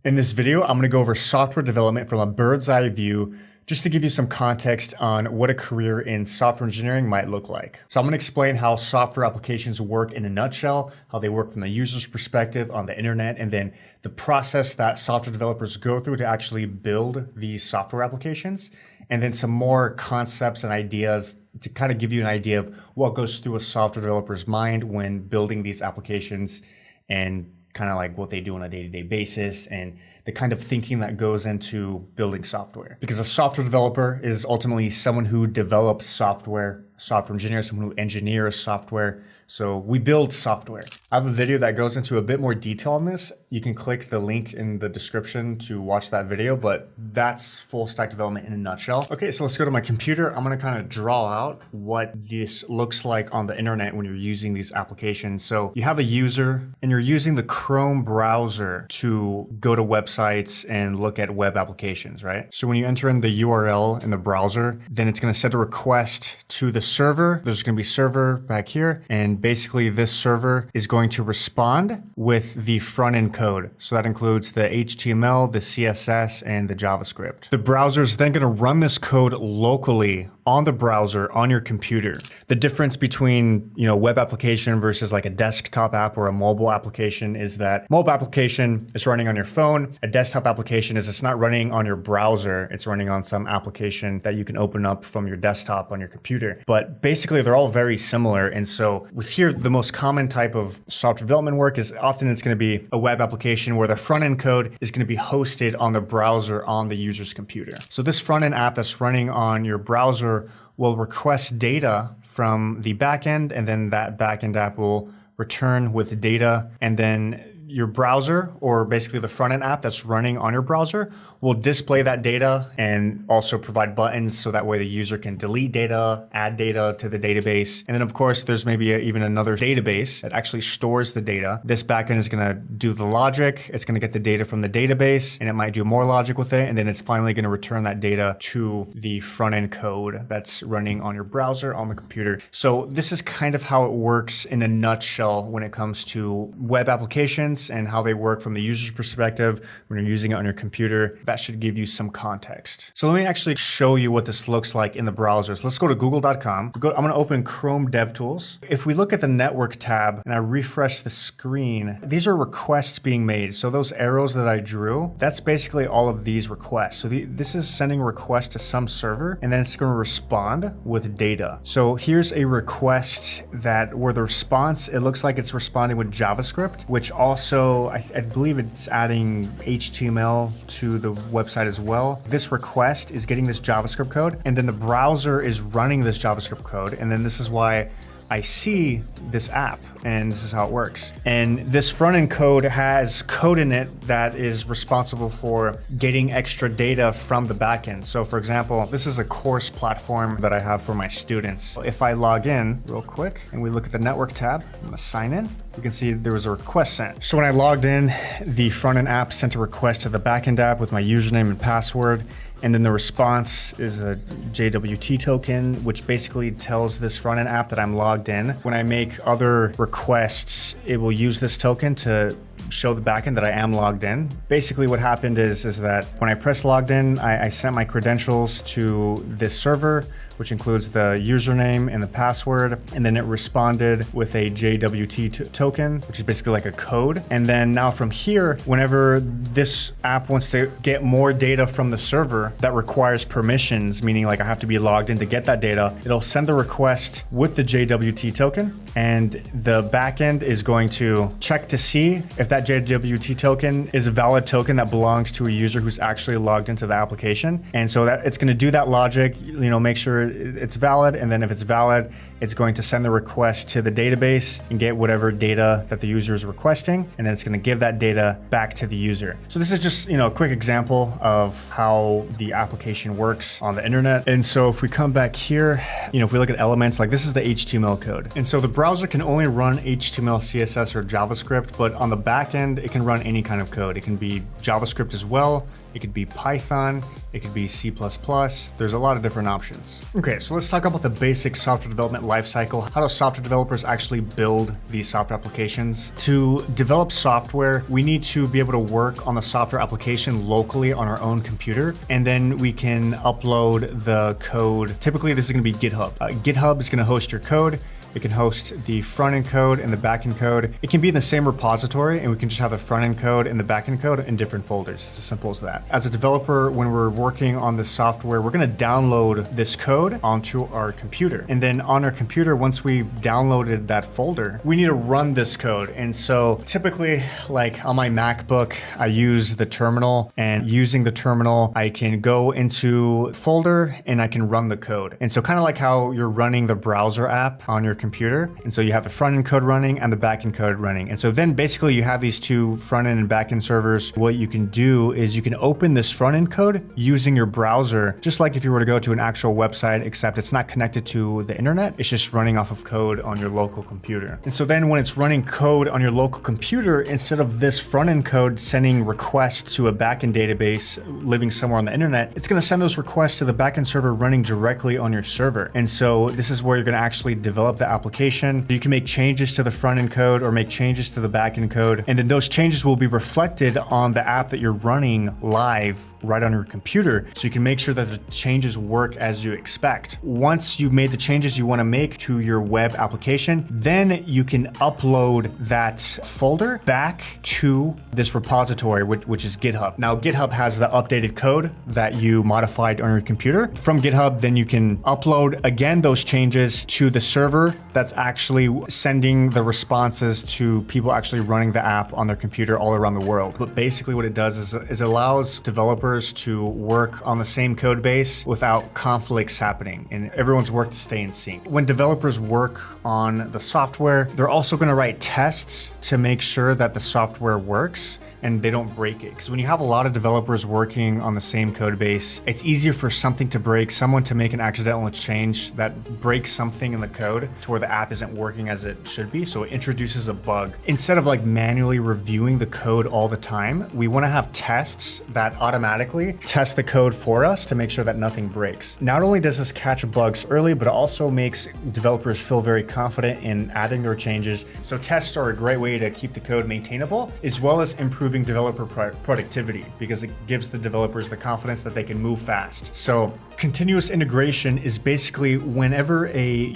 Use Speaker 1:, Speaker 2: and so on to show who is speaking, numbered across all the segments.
Speaker 1: In this video, I'm going to go over software development from a bird's eye view, just to give you some context on what a career in software engineering might look like. So I'm going to explain how software applications work in a nutshell, how they work from the user's perspective on the internet, and then the process that software developers go through to actually build these software applications, and then some more concepts and ideas to kind of give you an idea of what goes through a software developer's mind when building these applications and kind of like what they do on a day-to-day basis and the kind of thinking that goes into building software. Because a software developer is ultimately someone who develops software engineer, someone who engineers software. So we build software. I have a video that goes into a bit more detail on this. You can click the link in the description to watch that video, but that's full stack development in a nutshell. Okay, so let's go to my computer. I'm gonna kind of draw out what this looks like on the internet when you're using these applications. So you have a user and you're using the Chrome browser to go to websites and look at web applications, right? So when you enter in the URL in the browser, then it's gonna send a request to the server. There's gonna be server back here, and basically this server is going to respond with the front end code. So that includes the HTML, the CSS, and the JavaScript. The browser is then going to run this code locally on the browser on your computer. The difference between, web application versus like a desktop app or a mobile application is that mobile application is running on your phone. A desktop application is it's not running on your browser. It's running on some application that you can open up from your desktop on your computer. But basically they're all very similar. And so with here, the most common type of software development work is often it's going to be a web application where the front end code is going to be hosted on the browser on the user's computer. So this front end app that's running on your browser will request data from the backend, and then that backend app will return with data, and then your browser, or basically the front end app that's running on your browser, will display that data and also provide buttons so that way the user can delete data, add data to the database. And then of course, there's maybe even another database that actually stores the data. This backend is gonna do the logic, it's gonna get the data from the database, and it might do more logic with it, and then it's finally gonna return that data to the front end code that's running on your browser on the computer. So this is kind of how it works in a nutshell when it comes to web applications and how they work from the user's perspective when you're using it on your computer. That should give you some context. So let me actually show you what this looks like in the browsers. Let's go to google.com. I'm gonna open Chrome DevTools. If we look at the network tab and I refresh the screen, these are requests being made. So those arrows that I drew, that's basically all of these requests. So this is sending a request to some server, and then it's gonna respond with data. So here's a request where the response, it looks like it's responding with JavaScript, which also I believe it's adding HTML to the website as well. This request is getting this JavaScript code, and then the browser is running this JavaScript code. And then this is why I see this app, and this is how it works. And this front end code has code in it that is responsible for getting extra data from the backend. So for example, this is a course platform that I have for my students. If I log in real quick and we look at the network tab, I'm gonna sign in. You can see there was a request sent. So when I logged in, the front end app sent a request to the backend app with my username and password. And then the response is a JWT token, which basically tells this front end app that I'm logged in. When I make other requests, it will use this token to show the backend that I am logged in. Basically what happened is that when I pressed logged in, I sent my credentials to this server, which includes the username and the password. And then it responded with a JWT token, which is basically like a code. And then now from here, whenever this app wants to get more data from the server that requires permissions, meaning like I have to be logged in to get that data, it'll send the request with the JWT token. And the backend is going to check to see if that JWT token is a valid token that belongs to a user who's actually logged into the application. And so that it's going to do that logic, make sure it's valid. And then if it's valid, it's going to send the request to the database and get whatever data that the user is requesting. And then it's going to give that data back to the user. So this is just, a quick example of how the application works on the internet. And so if we come back here, if we look at elements, like this is the HTML code. And so the browser browser can only run HTML, CSS, or JavaScript, but on the back end, it can run any kind of code. It can be JavaScript as well. It could be Python. It could be C++. There's a lot of different options. Okay, so let's talk about the basic software development lifecycle. How do software developers actually build these software applications? To develop software, we need to be able to work on the software application locally on our own computer, and then we can upload the code. Typically, this is going to be GitHub. GitHub is going to host your code. It can host the front-end code and the back-end code. It can be in the same repository, and we can just have the front-end code and the back-end code in different folders. It's as simple as that. As a developer, when we're working on the software, we're going to download this code onto our computer. And then on our computer, once we've downloaded that folder, we need to run this code. And so typically, like on my MacBook, I use the terminal, and using the terminal, I can go into folder and I can run the code. And so kind of like how you're running the browser app on your computer. And so you have the front end code running and the back end code running. And so then basically you have these two front end and back end servers. What you can do is you can open this front end code using your browser, just like if you were to go to an actual website, except it's not connected to the internet. It's just running off of code on your local computer. And so then when it's running code on your local computer, instead of this front end code sending requests to a back end database living somewhere on the internet, it's going to send those requests to the back end server running directly on your server. And so this is where you're going to actually develop the application. You can make changes to the front end code or make changes to the back end code. And then those changes will be reflected on the app that you're running live right on your computer. So you can make sure that the changes work as you expect. Once you've made the changes you want to make to your web application, then you can upload that folder back to this repository, which is GitHub. Now, GitHub has the updated code that you modified on your computer. From GitHub, then you can upload again those changes to the server that's actually sending the responses to people actually running the app on their computer all around the world. But basically what it does is it allows developers to work on the same code base without conflicts happening, and everyone's work to stay in sync. When developers work on the software, they're also going to write tests to make sure that the software works and they don't break it. Because when you have a lot of developers working on the same code base, it's easier for something to break, someone to make an accidental change that breaks something in the code to where the app isn't working as it should be. So it introduces a bug. Instead of like manually reviewing the code all the time, we want to have tests that automatically test the code for us to make sure that nothing breaks. Not only does this catch bugs early, but it also makes developers feel very confident in adding their changes. So tests are a great way to keep the code maintainable, as well as improving developer productivity, because it gives the developers the confidence that they can move fast. So continuous integration is basically whenever a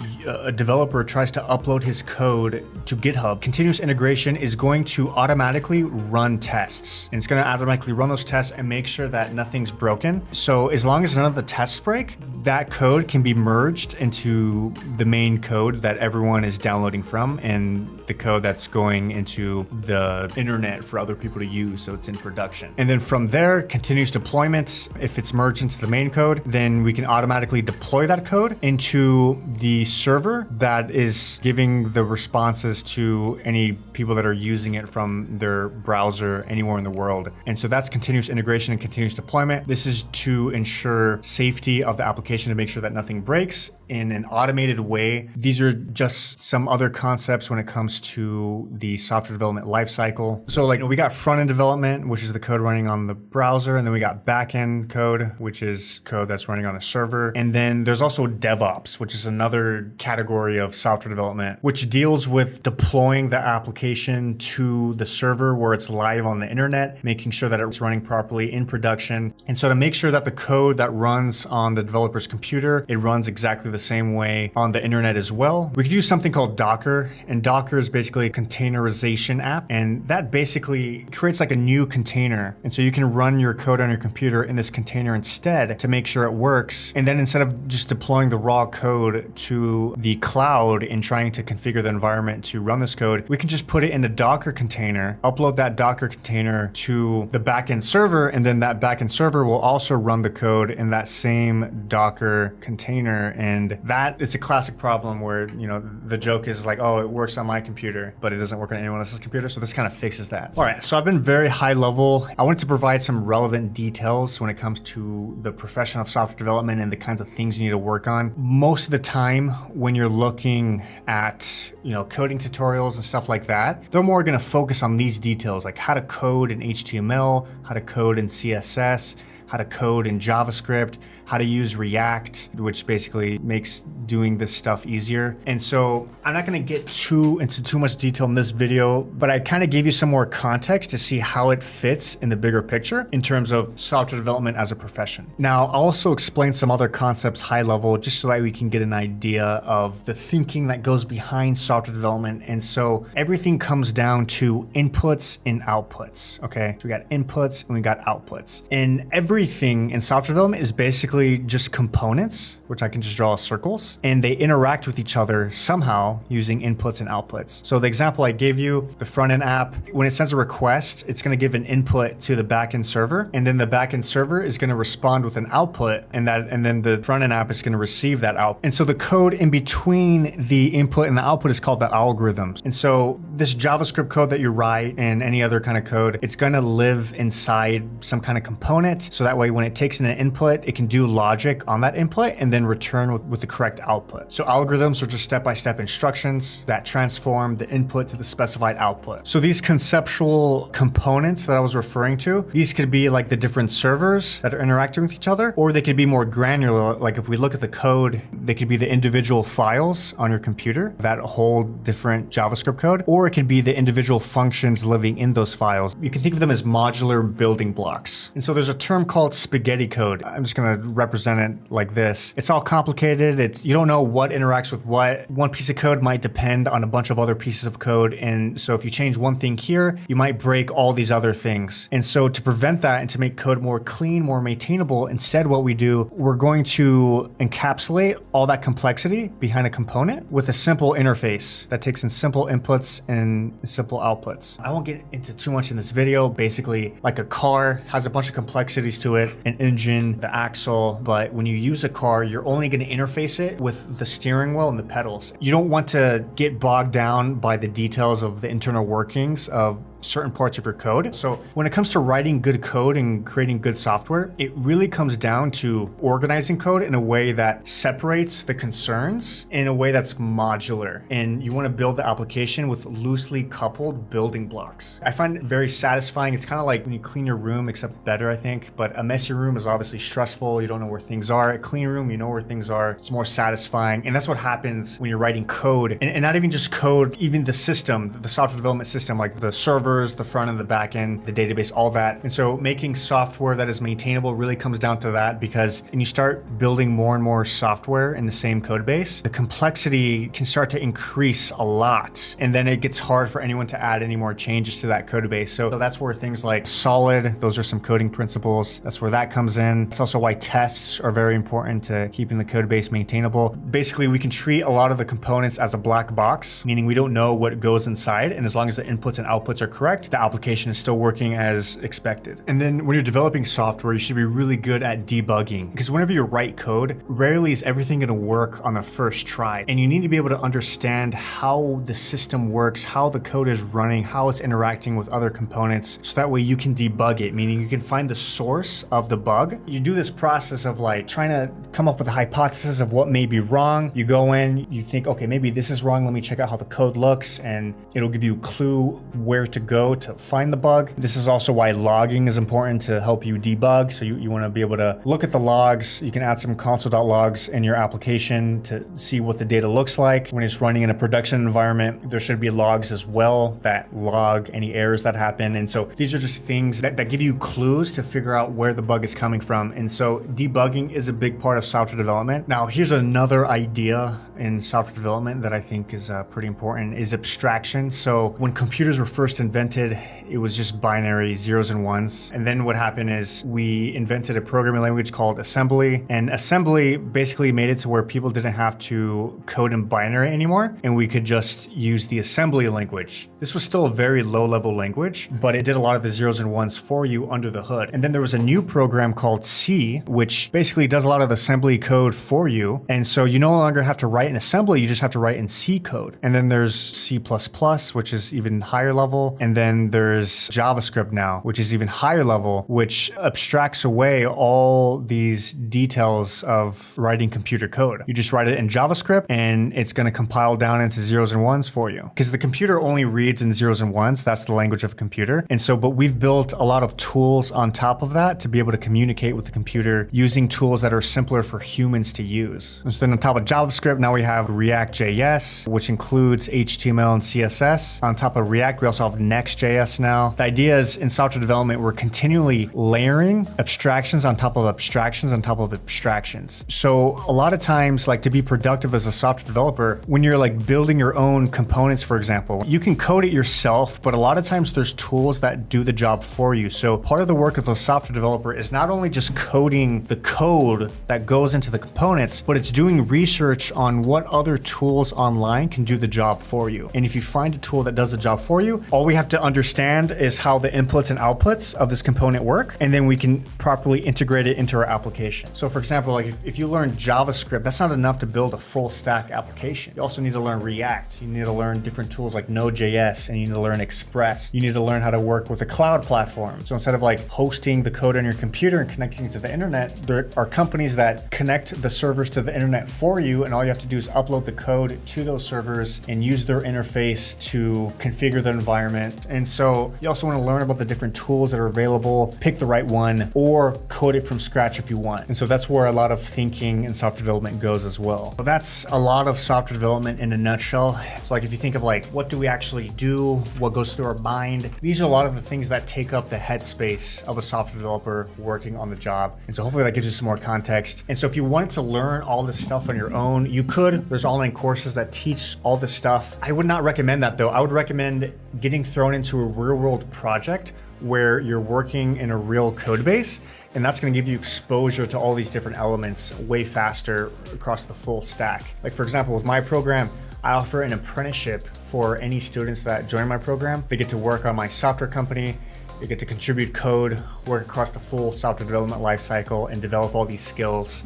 Speaker 1: developer tries to upload his code to GitHub, continuous integration is going to automatically run tests. And it's going to automatically run those tests and make sure that nothing's broken. So as long as none of the tests break, that code can be merged into the main code that everyone is downloading from and the code that's going into the internet for other people to use, so it's in production. And then from there, continuous deployment. If it's merged into the main code, then we can automatically deploy that code into the server that is giving the responses to any people that are using it from their browser anywhere in the world. And so that's continuous integration and continuous deployment. This is to ensure safety of the application, to make sure that nothing breaks in an automated way. These are just some other concepts when it comes to the software development lifecycle. So like we got front-end development, which is the code running on the browser, and then we got back-end code, which is code that's running on a server. And then there's also DevOps, which is another category of software development, which deals with deploying the application to the server where it's live on the internet, making sure that it's running properly in production. And so to make sure that the code that runs on the developer's computer, it runs exactly the same way on the internet as well. We could use something called Docker, and Docker is basically a containerization app, and that basically creates like a new container. And so you can run your code on your computer in this container instead to make sure it works. And then instead of just deploying the raw code to the cloud and trying to configure the environment to run this code, we can just put it in a Docker container, upload that Docker container to the backend server, and then that backend server will also run the code in that same Docker container and And that it's a classic problem where, the joke is like, oh, it works on my computer, but it doesn't work on anyone else's computer. So this kind of fixes that. All right, so I've been very high level. I wanted to provide some relevant details when it comes to the profession of software development and the kinds of things you need to work on. Most of the time when you're looking at, coding tutorials and stuff like that, they're more going to focus on these details, like how to code in HTML, how to code in CSS, how to code in JavaScript, how to use React, which basically makes doing this stuff easier. And so I'm not gonna get into too much detail in this video, but I kind of gave you some more context to see how it fits in the bigger picture in terms of software development as a profession. Now, I'll also explain some other concepts high level, just so that we can get an idea of the thinking that goes behind software development. And so everything comes down to inputs and outputs, okay? So we got inputs and we got outputs. And everything in software development is basically just components, which I can just draw circles, and they interact with each other somehow using inputs and outputs. So the example I gave you, the front end app, when it sends a request, it's going to give an input to the backend server, and then the backend server is going to respond with an output, and then the front end app is going to receive that output. And so the code in between the input and the output is called the algorithms. And so this JavaScript code that you write and any other kind of code, it's going to live inside some kind of component. So that way, when it takes in an input, it can do logic on that input and then return with the correct output. So algorithms are just step-by-step instructions that transform the input to the specified output. So these conceptual components that I was referring to, these could be like the different servers that are interacting with each other, or they could be more granular. Like if we look at the code, they could be the individual files on your computer that hold different JavaScript code, or it could be the individual functions living in those files. You can think of them as modular building blocks. And so there's a term called spaghetti code. I'm just gonna represent it like this. It's all complicated. You don't know what interacts with what. One piece of code might depend on a bunch of other pieces of code. And so if you change one thing here, you might break all these other things. And so to prevent that and to make code more clean, more maintainable, instead what we do, we're going to encapsulate all that complexity behind a component with a simple interface that takes in simple inputs and simple outputs. I won't get into too much in this video. Basically, like a car has a bunch of complexities to it, an engine, the axle, but when you use a car, you're only going to interface it with the steering wheel and the pedals. You don't want to get bogged down by the details of the internal workings of certain parts of your code. So when it comes to writing good code and creating good software, it really comes down to organizing code in a way that separates the concerns in a way that's modular. And you want to build the application with loosely coupled building blocks. I find it very satisfying. It's kind of like when you clean your room, except better, I think. But a messy room is obviously stressful. You don't know where things are. A clean room, you know where things are. It's more satisfying. And that's what happens when you're writing code. And not even just code, even the system, the software development system, like the server, the front and the back end, the database, all that. And so making software that is maintainable really comes down to that, because when you start building more and more software in the same code base, the complexity can start to increase a lot. And then it gets hard for anyone to add any more changes to that code base. So that's where things like solid, those are some coding principles. That's where that comes in. It's also why tests are very important to keeping the code base maintainable. Basically, we can treat a lot of the components as a black box, meaning we don't know what goes inside. And as long as the inputs and outputs are correct, the application is still working as expected. And then when you're developing software, you should be really good at debugging, because whenever you write code, rarely is everything going to work on the first try. And you need to be able to understand how the system works, how the code is running, how it's interacting with other components, so that way you can debug it, meaning you can find the source of the bug. You do this process of like trying to come up with a hypothesis of what may be wrong. You go in, you think, okay, maybe this is wrong. Let me check out how the code looks, and it'll give you a clue where to go to find the bug. This is also why logging is important to help you debug. So you want to be able to look at the logs. You can add some console.logs in your application to see what the data looks like. When it's running in a production environment, there should be logs as well that log any errors that happen. And so these are just things that give you clues to figure out where the bug is coming from. And so debugging is a big part of software development. Now, here's another idea in software development that I think is pretty important, is abstraction. So when computers were first invented, invented, it was just binary zeros and ones. And then what happened is we invented a programming language called assembly. And assembly basically made it to where people didn't have to code in binary anymore, and we could just use the assembly language. This was still a very low-level language, but it did a lot of the zeros and ones for you under the hood. And then there was a new program called C, which basically does a lot of the assembly code for you. And so you no longer have to write in assembly, you just have to write in C code. And then there's C++, which is even higher level. And then there's JavaScript now, which is even higher level, which abstracts away all these details of writing computer code. You just write it in JavaScript and it's going to compile down into zeros and ones for you. Because the computer only reads in zeros and ones, that's the language of a computer. And so, but we've built a lot of tools on top of that to be able to communicate with the computer using tools that are simpler for humans to use. And so then on top of JavaScript, now we have React.js, which includes HTML and CSS. On top of React, we also have Next.js now. The idea is in software development, we're continually layering abstractions on top of abstractions on top of abstractions. So a lot of times, like to be productive as a software developer, when you're like building your own components, for example, you can code it yourself, but a lot of times there's tools that do the job for you. So part of the work of a software developer is not only just coding the code that goes into the components, but it's doing research on what other tools online can do the job for you. And if you find a tool that does the job for you, all we have to understand is how the inputs and outputs of this component work, and then we can properly integrate it into our application. So for example, like if you learn JavaScript, that's not enough to build a full stack application. You also need to learn React. You need to learn different tools like Node.js, and you need to learn Express. You need to learn how to work with a cloud platform. So instead of like hosting the code on your computer and connecting it to the internet, there are companies that connect the servers to the internet for you, and all you have to do is upload the code to those servers and use their interface to configure the environment. And so you also want to learn about the different tools that are available, pick the right one, or code it from scratch if you want. And so that's where a lot of thinking and software development goes as well. So that's a lot of software development in a nutshell. So like if you think of like, what do we actually do? What goes through our mind? These are a lot of the things that take up the headspace of a software developer working on the job. And so hopefully that gives you some more context. And so if you wanted to learn all this stuff on your own, you could. There's online courses that teach all this stuff. I would not recommend that though. I would recommend getting thrown into a real world project where you're working in a real code base, and that's going to give you exposure to all these different elements way faster across the full stack. Like for example, with my program, I offer an apprenticeship for any students that join my program. They get to work on my software company, they get to contribute code, work across the full software development lifecycle, and develop all these skills.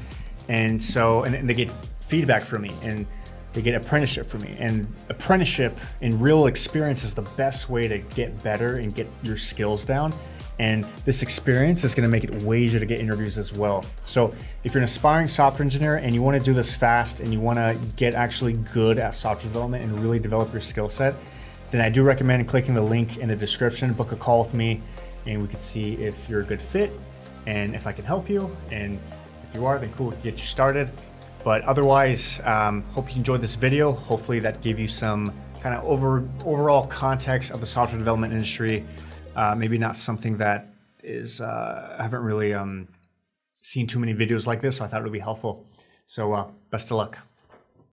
Speaker 1: And so, and they get feedback from me, and they get apprenticeship from me. And apprenticeship in real experience is the best way to get better and get your skills down. And this experience is gonna make it way easier to get interviews as well. So if you're an aspiring software engineer and you wanna do this fast and you wanna get actually good at software development and really develop your skill set, then I do recommend clicking the link in the description, book a call with me, and we can see if you're a good fit and if I can help you. And if you are, then cool, we can get you started. But otherwise, hope you enjoyed this video. Hopefully that gave you some kind of overall context of the software development industry. Maybe not something that is, I haven't really seen too many videos like this, so I thought it would be helpful. So best of luck.